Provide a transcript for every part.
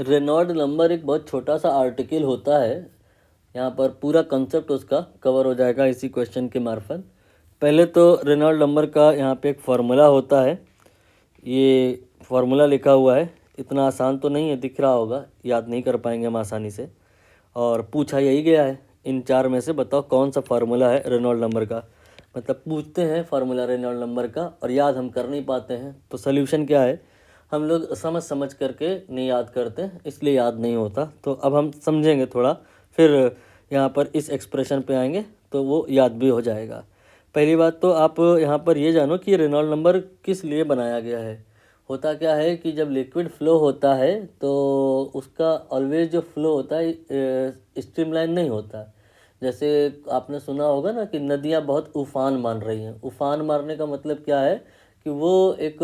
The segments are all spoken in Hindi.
रेनॉल्ड नंबर एक बहुत छोटा सा आर्टिकल होता है। यहाँ पर पूरा कंसेप्ट उसका कवर हो जाएगा इसी क्वेश्चन के मार्फत। पहले तो रेनॉल्ड नंबर का यहाँ पे एक फार्मूला होता है। ये फार्मूला लिखा हुआ है, इतना आसान तो नहीं है, दिख रहा होगा, याद नहीं कर पाएंगे हम आसानी से। और पूछा यही गया है इन चार में से बताओ कौन सा फार्मूला है रेनॉल्ड नंबर का। मतलब पूछते हैं फार्मूला रेनॉल्ड नंबर का और याद हम कर नहीं पाते हैं। तो सल्यूशन क्या है, हम लोग समझ समझ करके नहीं याद करते, इसलिए याद नहीं होता। तो अब हम समझेंगे थोड़ा, फिर यहाँ पर इस एक्सप्रेशन पे आएंगे तो वो याद भी हो जाएगा। पहली बात तो आप यहाँ पर ये जानो कि रेनॉल्ड नंबर किस लिए बनाया गया है। होता क्या है कि जब लिक्विड फ्लो होता है तो उसका ऑलवेज जो फ्लो होता है स्ट्रीमलाइन नहीं होता। जैसे आपने सुना होगा ना कि नदियाँ बहुत उफान मार रही हैं। उफान मारने का मतलब क्या है कि वो एक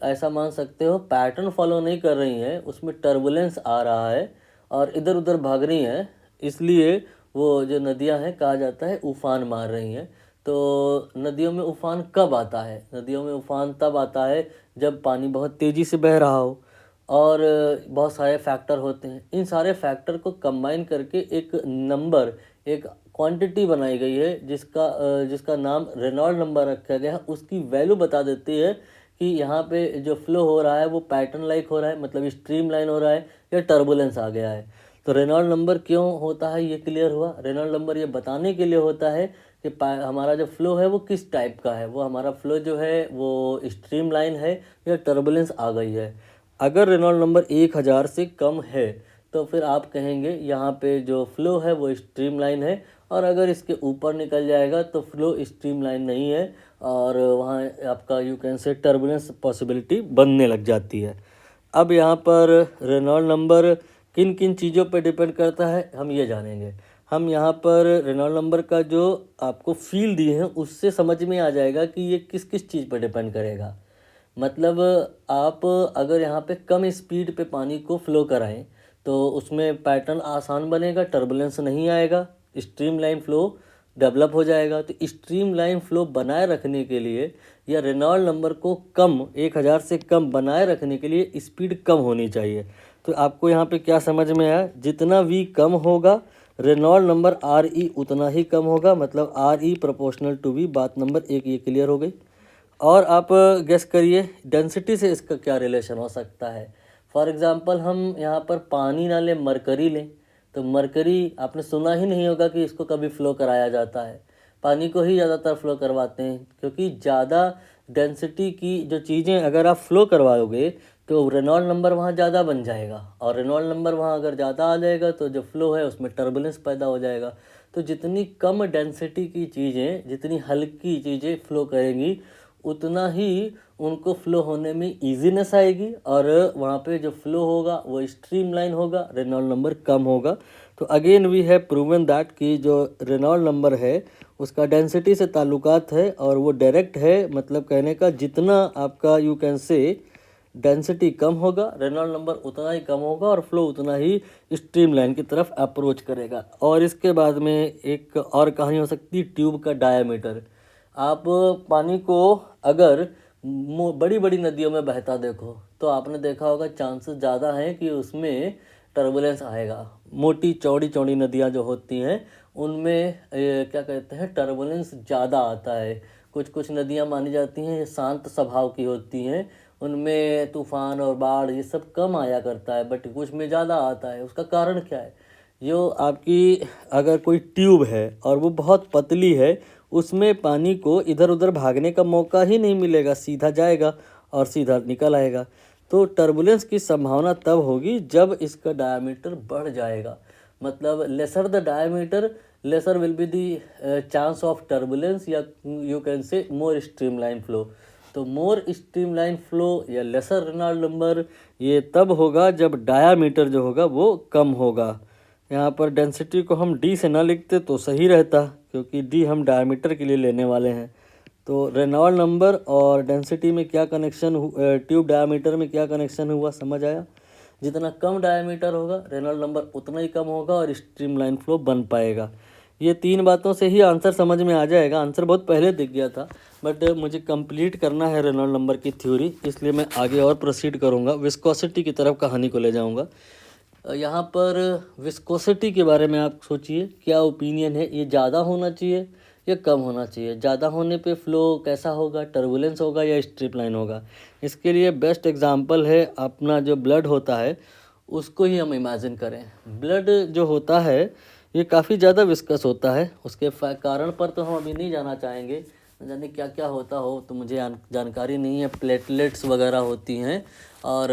ऐसा मान सकते हो पैटर्न फॉलो नहीं कर रही हैं, उसमें टर्बुलेंस आ रहा है और इधर उधर भाग रही हैं, इसलिए वो जो नदियां हैं कहा जाता है उफान मार रही हैं। तो नदियों में उफान कब आता है? नदियों में उफान तब आता है जब पानी बहुत तेज़ी से बह रहा हो और बहुत सारे फैक्टर होते हैं। इन सारे फैक्टर को कंबाइन करके एक नंबर, एक क्वांटिटी बनाई गई है जिसका नाम रेनॉल्ड नंबर रखा गया है। उसकी वैल्यू बता देती है कि यहाँ पे जो फ्लो हो रहा है वो पैटर्न लाइक हो रहा है, मतलब स्ट्रीम लाइन हो रहा है, या टर्बुलेंस आ गया है। तो रेनॉल्ड नंबर क्यों होता है ये क्लियर हुआ। रेनॉल्ड नंबर ये बताने के लिए होता है कि हमारा जो फ्लो है वो किस टाइप का है, वो हमारा फ्लो जो है वो स्ट्रीम लाइन है या टर्बुलेंस आ गई है। अगर रेनॉल्ड नंबर 1000 से कम है तो फिर आप कहेंगे यहाँ पे जो फ्लो है वो स्ट्रीम लाइन है, और अगर इसके ऊपर निकल जाएगा तो फ्लो स्ट्रीम लाइन नहीं है और वहाँ आपका यू कैन से टर्बुलेंस पॉसिबिलिटी बनने लग जाती है। अब यहाँ पर रेनॉल्ड नंबर किन किन चीज़ों पर डिपेंड करता है हम ये जानेंगे। हम यहाँ पर रेनॉल्ड नंबर का जो आपको फील दिए हैं उससे समझ में आ जाएगा कि ये किस किस चीज़ पर डिपेंड करेगा। मतलब आप अगर यहाँ पे कम स्पीड पे पानी को फ्लो कराएं तो उसमें पैटर्न आसान बनेगा, टर्बुलेंस नहीं आएगा, स्ट्रीम लाइन फ्लो डेवलप हो जाएगा। तो स्ट्रीम लाइन फ्लो बनाए रखने के लिए या रेनॉल्ड नंबर को कम 1000 से कम बनाए रखने के लिए स्पीड कम होनी चाहिए। तो आपको यहाँ पे क्या समझ में आया, जितना वी कम होगा रेनॉल्ड नंबर आर ई उतना ही कम होगा, मतलब R E proportional to V. बात नंबर 1 ये क्लियर हो गई। और आप गेस करिए डेंसिटी से इसका क्या रिलेशन हो सकता है। फॉर एग्जांपल हम यहाँ पर पानी ना लें, मरकरी लें, तो मरकरी आपने सुना ही नहीं होगा कि इसको कभी फ्लो कराया जाता है। पानी को ही ज़्यादातर फ्लो करवाते हैं क्योंकि ज़्यादा डेंसिटी की जो चीज़ें अगर आप फ्लो करवाओगे तो रेनॉल्ड नंबर वहाँ ज़्यादा बन जाएगा, और रेनॉल्ड नंबर वहाँ अगर ज़्यादा आ जाएगा तो जो फ्लो है उसमें टर्बुलेंस पैदा हो जाएगा। तो जितनी कम डेंसिटी की चीज़ें, जितनी हल्की चीज़ें फ्लो करेंगी उतना ही उनको फ्लो होने में इजीनेस आएगी और वहाँ पे जो फ्लो होगा वो स्ट्रीमलाइन होगा, रेनॉल्ड नंबर कम होगा। तो again we have proven that कि जो रेनॉल्ड नंबर है उसका डेंसिटी से ताल्लुकात है और वो डायरेक्ट है। मतलब कहने का जितना आपका यू कैन से डेंसिटी कम होगा रेनॉल्ड नंबर उतना ही कम होगा और फ्लो उतना ही स्ट्रीमलाइन की तरफ अप्रोच करेगा। और इसके बाद में एक और कहानी हो सकती है ट्यूब का डायामीटर। आप पानी को अगर बड़ी बड़ी नदियों में बहता देखो तो आपने देखा होगा चांसेस ज़्यादा हैं कि उसमें टर्बुलेंस आएगा। मोटी चौड़ी चौड़ी नदियाँ जो होती हैं उनमें क्या कहते हैं टर्बुलेंस ज़्यादा आता है। कुछ कुछ नदियाँ मानी जाती हैं शांत स्वभाव की होती हैं, उनमें तूफान और बाढ़ ये सब कम आया करता है, बट कुछ में ज़्यादा आता है। उसका कारण क्या है, जो आपकी अगर कोई ट्यूब है और वो बहुत पतली है उसमें पानी को इधर उधर भागने का मौका ही नहीं मिलेगा, सीधा जाएगा और सीधा निकल आएगा। तो टर्बुलेंस की संभावना तब होगी जब इसका डायमीटर बढ़ जाएगा। मतलब lesser the diameter lesser will be the chance of turbulence, या you can say more streamline flow. तो मोर स्ट्रीमलाइन फ्लो या लेसर रेनॉल्ड नंबर ये तब होगा जब डायामीटर जो होगा वो कम होगा। यहाँ पर डेंसिटी को हम डी से ना लिखते तो सही रहता, क्योंकि डी हम डायमीटर के लिए लेने वाले हैं। तो रेनॉल्ड नंबर और डेंसिटी में क्या कनेक्शन, ट्यूब डायमीटर में क्या कनेक्शन हुआ, समझ आया। जितना कम डायमीटर होगा रेनॉल्ड नंबर उतना ही कम होगा और स्ट्रीमलाइन फ्लो बन पाएगा। ये 3 बातों से ही आंसर समझ में आ जाएगा। आंसर बहुत पहले दिख गया था बट मुझे कंप्लीट करना है रेनॉल्ड नंबर की थ्योरी, इसलिए मैं आगे और प्रोसीड करूँगा, विस्कोसिटी की तरफ कहानी को ले जाऊँगा। यहाँ पर विस्कोसिटी के बारे में आप सोचिए, क्या ओपिनियन है, ये ज़्यादा होना चाहिए या कम होना चाहिए? ज़्यादा होने पे फ्लो कैसा होगा, टर्बुलेंस होगा या स्ट्रिप लाइन होगा? इसके लिए बेस्ट एग्जांपल है अपना जो ब्लड होता है, उसको ही हम इमेजिन करें। ब्लड जो होता है ये काफ़ी ज़्यादा विस्कस होता है। उसके कारण पर तो हम अभी नहीं जाना चाहेंगे, न जाने क्या क्या होता हो, तो मुझे जानकारी नहीं है। प्लेटलेट्स वगैरह होती हैं और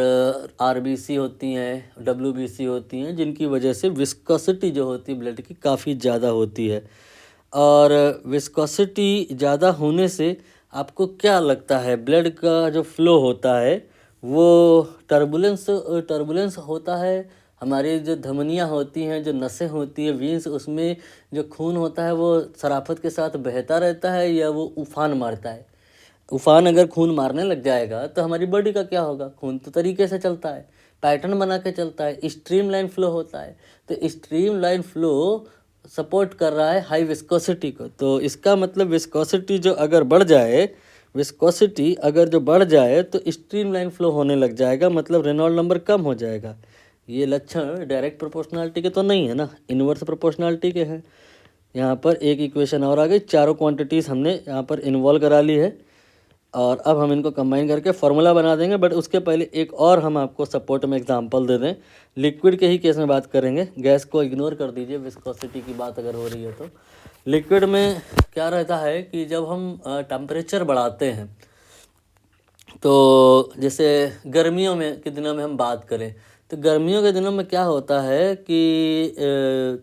आरबीसी होती हैं, डब्ल्यूबीसी होती हैं, जिनकी वजह से विस्कोसिटी जो होती है ब्लड की काफ़ी ज़्यादा होती है। और विस्कोसिटी ज़्यादा होने से आपको क्या लगता है, ब्लड का जो फ्लो होता है वो टर्बुलेंस होता है? हमारी जो धमनियाँ होती हैं, जो नसें होती हैं, वीन्स, उसमें जो खून होता है वो शराफत के साथ बहता रहता है या वो उफान मारता है? उफान अगर खून मारने लग जाएगा तो हमारी बॉडी का क्या होगा? खून तो तरीके से चलता है, पैटर्न बना के चलता है, स्ट्रीम लाइन फ्लो होता है। तो स्ट्रीम लाइन फ्लो सपोर्ट कर रहा है हाई विस्कोसिटी को। तो इसका मतलब विस्कोसिटी जो अगर बढ़ जाए, विस्कोसिटी अगर जो बढ़ जाए तो स्ट्रीम लाइन फ्लो होने लग जाएगा, मतलब रेनॉल्ड नंबर कम हो जाएगा। ये लक्षण डायरेक्ट प्रोपोर्शनलिटी के तो नहीं है ना, इन्वर्स प्रोपोर्शनलिटी के हैं। यहाँ पर एक इक्वेशन और आ गई, चारों क्वांटिटीज़ हमने यहाँ पर इन्वॉल्व करा ली है और अब हम इनको कंबाइन करके फार्मूला बना देंगे। बट उसके पहले एक और हम आपको सपोर्ट में एग्जांपल दे दें। लिक्विड के ही केस में बात करेंगे, गैस को इग्नोर कर दीजिए, विस्कोसिटी की बात अगर हो रही है तो। लिक्विड में क्या रहता है कि जब हम टेम्परेचर बढ़ाते हैं, तो जैसे गर्मियों में के दिनों में हम बात करें तो गर्मियों के दिनों में क्या होता है कि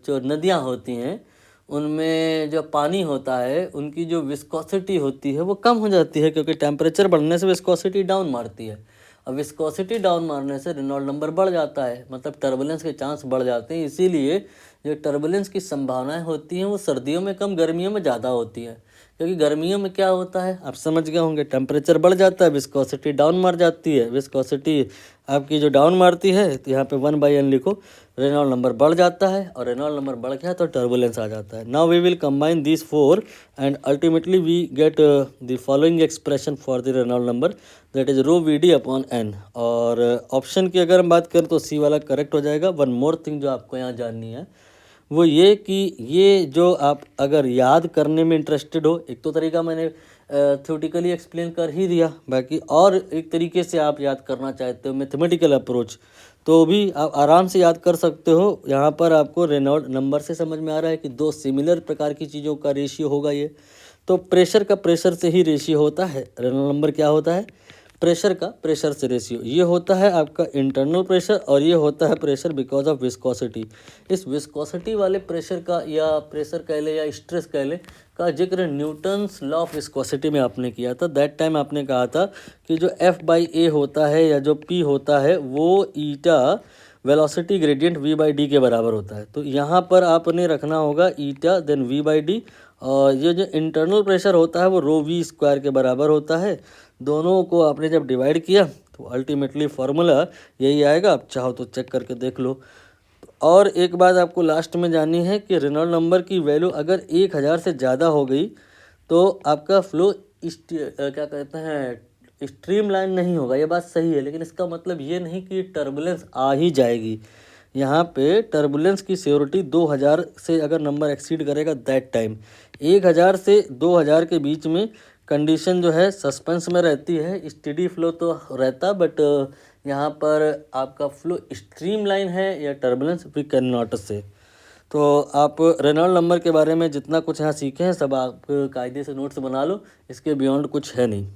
जो नदियाँ होती हैं उनमें जो पानी होता है उनकी जो विस्कोसिटी होती है वो कम हो जाती है, क्योंकि टेम्परेचर बढ़ने से विस्कोसिटी डाउन मारती है। अब विस्कोसिटी डाउन मारने से रेनॉल्ड नंबर बढ़ जाता है, मतलब टर्बुलेंस के चांस बढ़ जाते हैं। इसीलिए जो टर्बुलेंस की संभावनाएं होती हैं वो सर्दियों में कम, गर्मियों में ज़्यादा होती हैं। क्योंकि गर्मियों में क्या होता है आप समझ गए होंगे, टेम्परेचर बढ़ जाता है, विस्कोसिटी डाउन मार जाती है। विस्कोसिटी आपकी जो डाउन मारती है तो यहाँ पे 1/n लिखो, रेनॉल्ड नंबर बढ़ जाता है और रेनॉल्ड नंबर बढ़ गया तो टर्बुलेंस आ जाता है। Now we will combine this 4 and ultimately we get the following expression for the Reynold number, that is rho V D upon N. और ऑप्शन की अगर हम बात करें तो सी वाला करेक्ट हो जाएगा। वन मोर थिंग जो आपको यहाँ जाननी है वो ये कि ये जो आप अगर याद करने में इंटरेस्टेड हो, एक तो तरीका मैंने थ्योरेटिकली एक्सप्लेन कर ही दिया, बाकी और एक तरीके से आप याद करना चाहते हो मैथमेटिकल अप्रोच, तो भी आप आराम से याद कर सकते हो। यहाँ पर आपको रेनॉल्ड नंबर से समझ में आ रहा है कि दो सिमिलर प्रकार की चीज़ों का रेशियो होगा ये। तो प्रेशर का प्रेशर से ही रेशियो होता है, रेनॉल्ड नंबर क्या होता है, प्रेशर का प्रेशर से रेशियो। ये होता है आपका इंटरनल प्रेशर और ये होता है प्रेशर बिकॉज ऑफ विस्कोसिटी। इस विस्कोसिटी वाले प्रेशर का या प्रेशर कह ले या स्ट्रेस कह ले का जिक्र न्यूटन्स लॉ ऑफ विस्कोसिटी में आपने किया था। दैट टाइम आपने कहा था कि जो F/A होता है या जो P होता है वो ईटा वेलोसिटी ग्रेडियंट V/D के बराबर होता है। तो यहाँ पर आपने रखना होगा ईटा देन V/D, और ये जो इंटरनल प्रेशर होता है वो ρV² के बराबर होता है। दोनों को आपने जब डिवाइड किया तो अल्टीमेटली फार्मूला यही आएगा, आप चाहो तो चेक करके देख लो। और एक बात आपको लास्ट में जाननी है कि रेनॉल्ड नंबर की वैल्यू अगर 1000 से ज़्यादा हो गई तो आपका फ्लो क्या कहते हैं स्ट्रीम लाइन नहीं होगा। ये बात सही है, लेकिन इसका मतलब ये नहीं कि टर्बुलेंस आ ही जाएगी। यहाँ पे टर्बुलेंस की सियोरिटी 2000 से अगर नंबर एक्सीड करेगा दैट टाइम, 1000 से 2000 के बीच में कंडीशन जो है सस्पेंस में रहती है, स्टेडी फ्लो तो रहता, बट यहाँ पर आपका फ्लो स्ट्रीम लाइन है या टर्बुलेंस वी कैन नॉट से। तो आप रेनॉल्ड नंबर के बारे में जितना कुछ यहाँ सीखे हैं सब आप कायदे से नोट्स बना लो, इसके बियॉन्ड कुछ है नहीं।